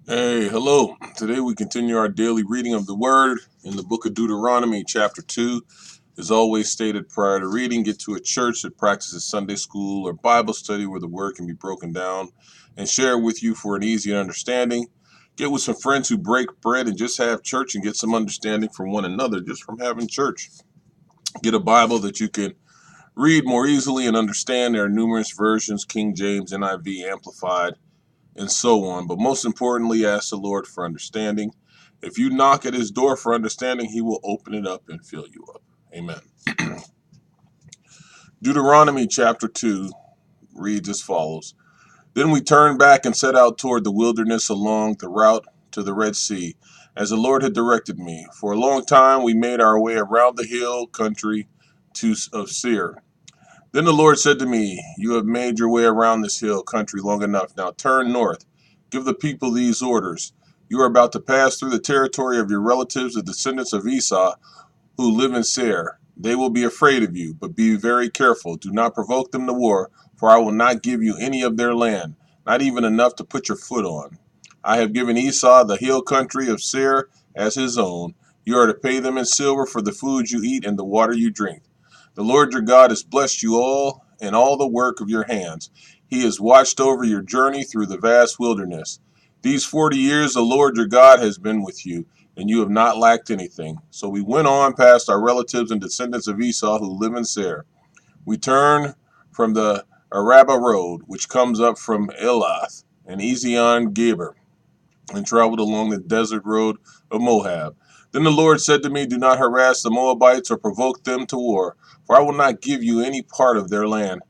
Hey, hello. Today we continue our daily reading of the Word in the book of Deuteronomy, chapter 2. As always stated prior to reading, get to a church that practices Sunday school or Bible study where the Word can be broken down and share with you for an easy understanding. Get with some friends who break bread and just have church and get some understanding from one another just from having church. Get a Bible that you can read more easily and understand. There are numerous versions: King James, NIV, Amplified, and so on. But most importantly, ask the Lord for understanding. If you knock at his door for understanding, he will open it up and fill you up. Amen. Deuteronomy chapter 2 reads as follows. Then we turned back and set out toward the wilderness along the route to the Red Sea, as the Lord had directed me. For a long time we made our way around the hill country of Seir. Then the Lord said to me, "You have made your way around this hill country long enough. Now turn north. Give the people these orders. You are about to pass through the territory of your relatives, the descendants of Esau, who live in Seir. They will be afraid of you, but be very careful. Do not provoke them to war, for I will not give you any of their land, not even enough to put your foot on. I have given Esau the hill country of Seir as his own. You are to pay them in silver for the food you eat and the water you drink. The Lord your God has blessed you all in all the work of your hands. He has watched over your journey through the vast wilderness. These 40 years the Lord your God has been with you, and you have not lacked anything." So we went on past our relatives and descendants of Esau who live in Seir. We turned from the Araba road, which comes up from Elath and Ezion Geber, and traveled along the desert road of Moab. Then the Lord said to me, "Do not harass the Moabites or provoke them to war, for I will not give you any part of their land.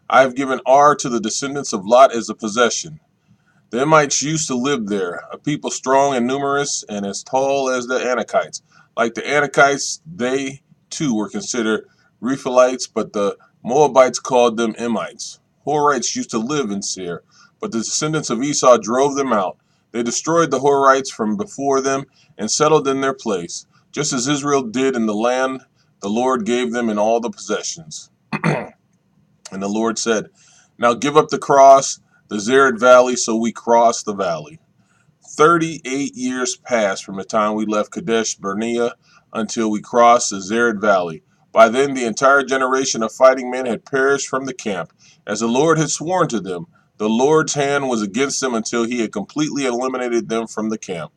I have given Ar to the descendants of Lot as a possession. The Emites used to live there, a people strong and numerous and as tall as the Anakites. Like the Anakites, they too were considered Rephaites, but the Moabites called them Emites. Horites used to live in Seir, but the descendants of Esau drove them out. They destroyed the Horites from before them and settled in their place, just as Israel did in the land the Lord gave them in all the possessions." And the Lord said, "Now give up the cross, the Zered Valley." So we crossed the valley. 38 years passed from the time we left Kadesh Barnea until we crossed the Zered Valley. By then the entire generation of fighting men had perished from the camp, as the Lord had sworn to them. The Lord's hand was against them until he had completely eliminated them from the camp.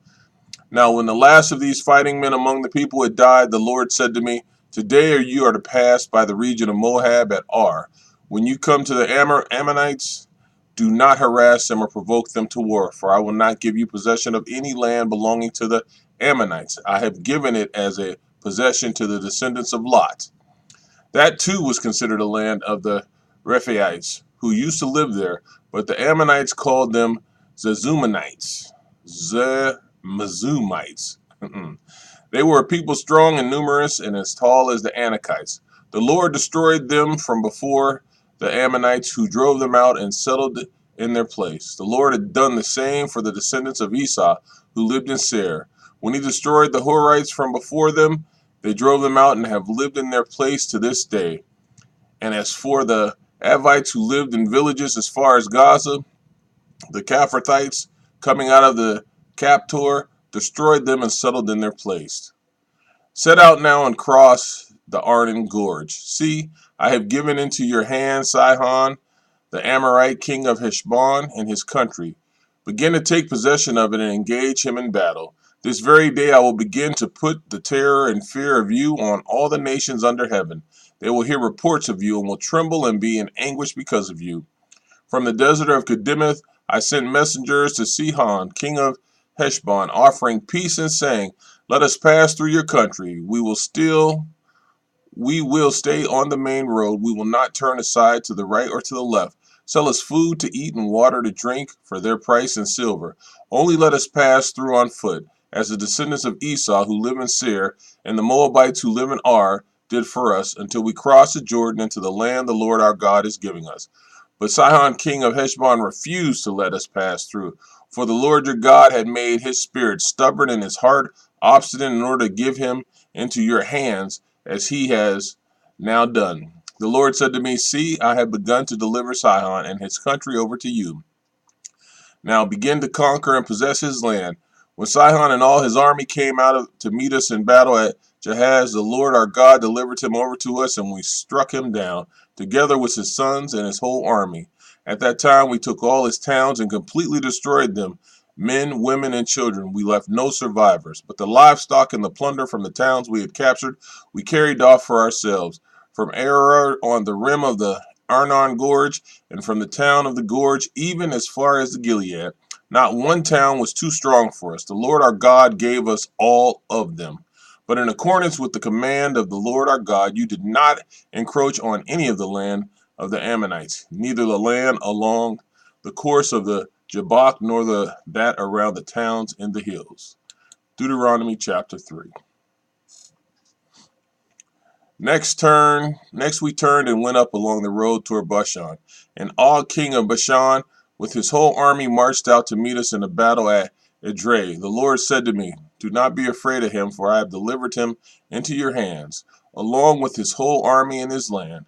Now when the last of these fighting men among the people had died, the Lord said to me, "Today you are to pass by the region of Moab at Ar. When you come to the Ammonites, do not harass them or provoke them to war, for I will not give you possession of any land belonging to the Ammonites. I have given it as a possession to the descendants of Lot." That too was considered a land of the Rephaites, who used to live there, but the Ammonites called them Zezumanites. Mazumites. They were a people strong and numerous and as tall as the Anakites. The Lord destroyed them from before the Ammonites, who drove them out and settled in their place. The Lord had done the same for the descendants of Esau, who lived in Seir. When he destroyed the Horites from before them, they drove them out and have lived in their place to this day. And as for the Avites who lived in villages as far as Gaza, the Caphathites, coming out of the Captor, destroyed them and settled in their place. Set out now and cross the Arnon Gorge. See, I have given into your hand Sihon, the Amorite king of Heshbon, and his country. Begin to take possession of it and engage him in battle. This very day I will begin to put the terror and fear of you on all the nations under heaven. They will hear reports of you and will tremble and be in anguish because of you. From the desert of Kedemeth I sent messengers to Sihon, king of Heshbon, offering peace and saying, "Let us pass through your country. We will stay on the main road. We will not turn aside to the right or to the left. Sell us food to eat and water to drink for their price in silver. Only let us pass through on foot, as the descendants of Esau who live in Seir and the Moabites who live in Ar did for us, until we cross the Jordan into the land the Lord our God is giving us." But Sihon, king of Heshbon, refused to let us pass through, for the Lord your God had made his spirit stubborn and his heart obstinate in order to give him into your hands, as he has now done. The Lord said to me, "See, I have begun to deliver Sihon and his country over to you. Now begin to conquer and possess his land. When Sihon and all his army came to meet us in battle at Jahaz, the Lord our God delivered him over to us, and we struck him down, together with his sons and his whole army. At that time we took all his towns and completely destroyed them, men, women, and children. We left no survivors. But the livestock and the plunder from the towns we had captured, we carried off for ourselves. From Arar on the rim of the Arnon Gorge, and from the town of the gorge, even as far as the Gilead, not one town was too strong for us. The Lord our God gave us all of them. But in accordance with the command of the Lord our God, you did not encroach on any of the land of the Ammonites, neither the land along the course of the Jabbok, nor that around the towns in the hills. Deuteronomy chapter 3. Next we turned and went up along the road toward Bashan. And Og, king of Bashan, with his whole army marched out to meet us in a battle at Edrei. The Lord said to me, do not be afraid of him, for I have delivered him into your hands, along with his whole army and his land.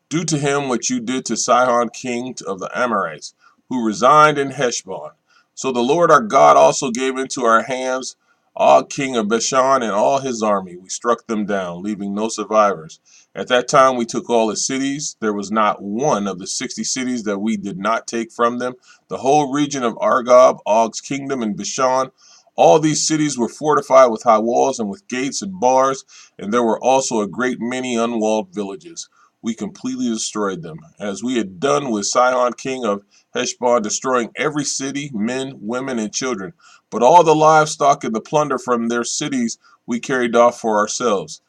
Do to him what you did to Sihon, king of the Amorites, who resigned in Heshbon. So the Lord our God also gave into our hands Og, king of Bashan, and all his army. We struck them down, leaving no survivors. At that time we took all his cities. There was not one of the 60 cities that we did not take from them. The whole region of Argob, Og's kingdom, and Bashan, all these cities were fortified with high walls and with gates and bars, and there were also a great many unwalled villages. We completely destroyed them, as we had done with Sihon, king of Heshbon, destroying every city, men, women, and children. But all the livestock and the plunder from their cities we carried off for ourselves.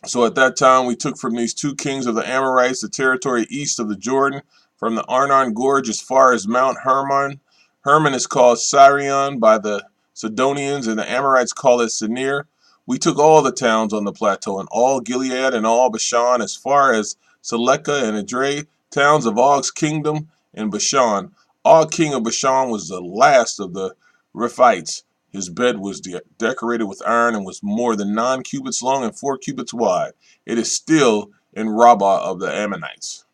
So at that time we took from these two kings of the Amorites the territory east of the Jordan, from the Arnon Gorge as far as Mount Hermon. Hermon is called Sirion by the Sidonians, and the Amorites call it Sinir. We took all the towns on the plateau, and all Gilead and all Bashan, as far as Seleka and Edrei, towns of Og's kingdom in Bashan. Og, king of Bashan, was the last of the Rephites. His bed was decorated with iron and was more than 9 cubits long and 4 cubits wide. It is still in Rabbah of the Ammonites.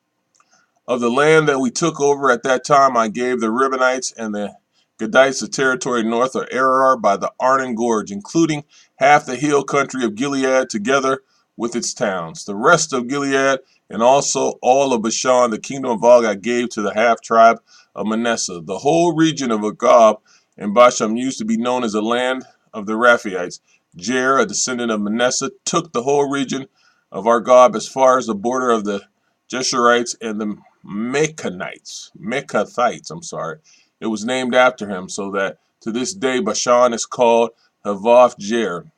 Of the land that we took over at that time, I gave the Reubenites and the Gadites the territory north of Arar by the Arnon Gorge, including half the hill country of Gilead together with its towns. The rest of Gilead and also all of Bashan, the kingdom of Og, I gave to the half tribe of Manasseh. The whole region of Argob and Bashan used to be known as the land of the Rephaites. Jair, a descendant of Manasseh, took the whole region of Argob as far as the border of the Jeshurites and the Mekathites. It was named after him, so that to this day Bashan is called Havoth Jair.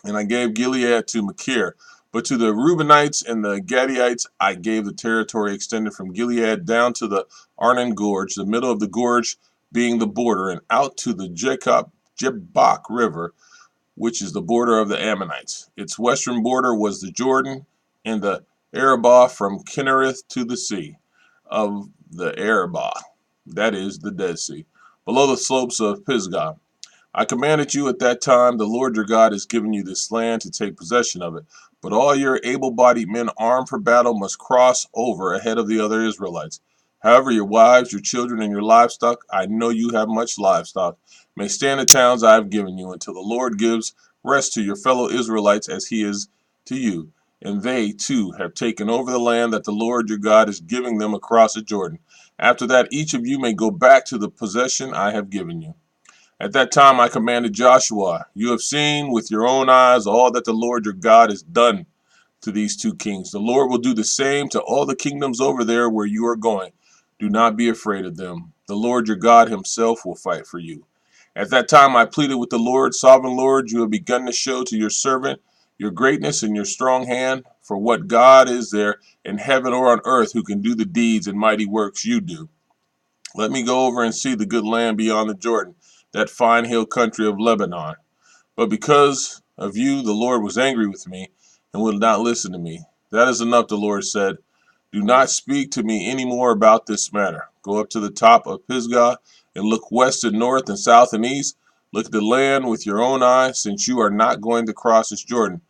And I gave Gilead to Machir. But to the Reubenites and the Gadiites I gave the territory extended from Gilead down to the Arnon Gorge, the middle of the gorge being the border, and out to the Jabbok River, which is the border of the Ammonites. Its western border was the Jordan and the Arabah from Kinnereth to the sea of the Arabah, that is, the Dead Sea, below the slopes of Pisgah. I commanded you at that time, the Lord your God has given you this land to take possession of it. But all your able-bodied men armed for battle must cross over ahead of the other Israelites. However, your wives, your children, and your livestock, I know you have much livestock, may stay in the towns I have given you until the Lord gives rest to your fellow Israelites as he is to you. And they, too, have taken over the land that the Lord your God is giving them across the Jordan. After that, each of you may go back to the possession I have given you. At that time I commanded Joshua, you have seen with your own eyes all that the Lord your God has done to these two kings. The Lord will do the same to all the kingdoms over there where you are going. Do not be afraid of them. The Lord your God himself will fight for you. At that time I pleaded with the Lord, sovereign Lord, you have begun to show to your servant your greatness and your strong hand. For what God is there in heaven or on earth who can do the deeds and mighty works you do? Let me go over and see the good land beyond the Jordan, that fine hill country of Lebanon. But because of you, the Lord was angry with me and would not listen to me. That is enough, the Lord said. Do not speak to me any more about this matter. Go up to the top of Pisgah and look west and north and south and east. Look at the land with your own eyes, since you are not going to cross this Jordan.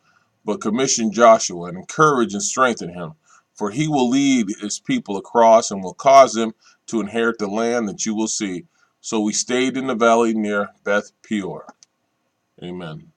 But commission Joshua and encourage and strengthen him, for he will lead his people across and will cause them to inherit the land that you will see. So we stayed in the valley near Beth Peor. Amen.